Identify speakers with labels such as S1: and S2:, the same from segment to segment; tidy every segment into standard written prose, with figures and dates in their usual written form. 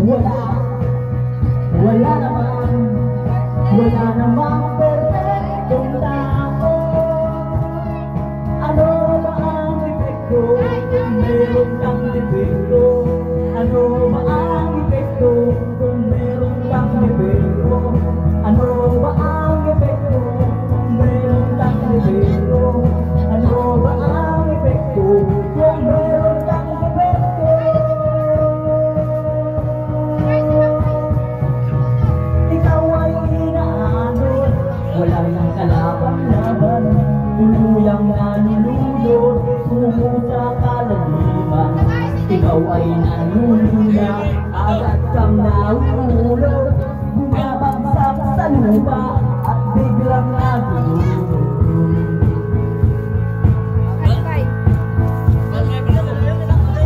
S1: Wala, wala namang perfectong tao. Ano ba ang epekto kung meron kang defekto? Ano ba ang epekto kung meron kang defekto? Ano ba ang epekto kung meron kang defekto? Ano ba ang epekto kung meron kang defekto? Ikaw ay inaanod, wala nang kalaban-laban, tuluyang nanulunod, sumo sa kalaliman. Ikaw ay nanununa, agad kang nauulog, bumabagsak sa lupa at biglang nagulog.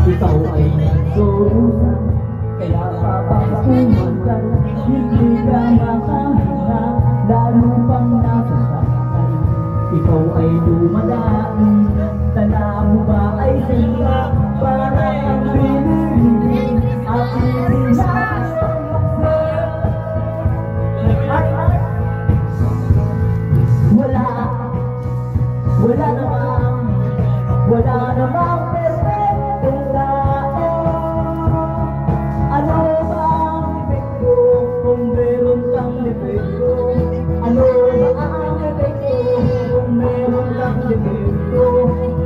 S1: Ikaw ay nagsurusan, kaya papakuman ka, hindi ka makahinga, lalo pang nasasaktan. Ikaw ay dumadaan, tala mo ba ay sira, para kang binibig at hindi wala namang perfectong tao. Ano ba ang epekto kung meron kang defekto? Ano ba ang epekto kung meron kang defekto?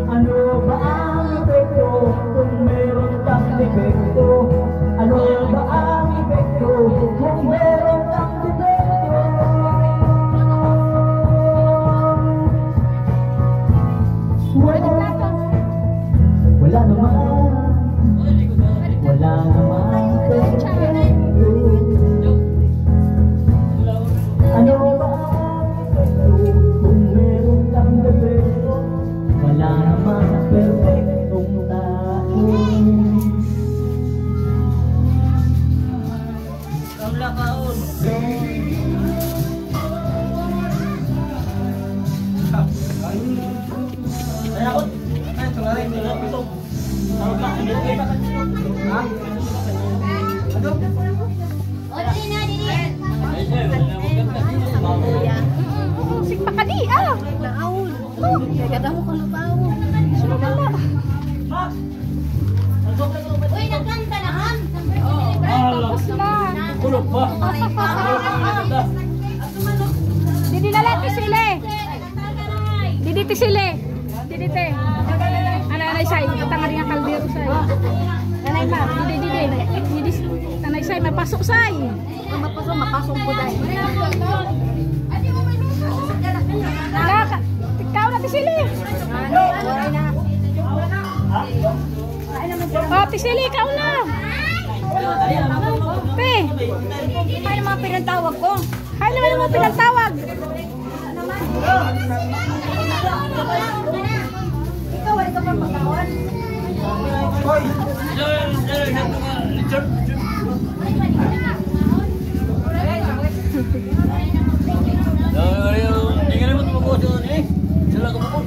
S1: Ano ba ang epekto kung meron kang defekto? Ano ba ang epekto kung meron kang defekto? Wala namang perfecto. Ano ba ang epekto kung meron kang defekto? Wala namang perfectong tao. Kamla kaon. Ay ako. Ay tulare ni lapito. Tawag lang hindi kita. Ha? Ano?
S2: Odi na dili.
S3: Sikpa ka di ah.
S2: Naawol. Kaya kada mo kung nabawo.
S3: Sino ka ba?
S2: Uy, nagkanta na han.
S3: Tapos na.
S1: Kulog pa.
S3: Didi na lang tisili. Didi tisili. Didi te. Anay say, tanga rin ang kaldero say. Anay ma, didi. Didi tanay say mapasok say.
S2: Mapasok ko dai.
S3: Naka, ikaw na tisili. Oh, tisili ikaw na. Pe.
S2: Ay naman pinatawag ko.
S3: Hay naman mo pinatawag.
S2: Ikaw ay ka pa magkawan.
S1: Hoy. Sila ko po.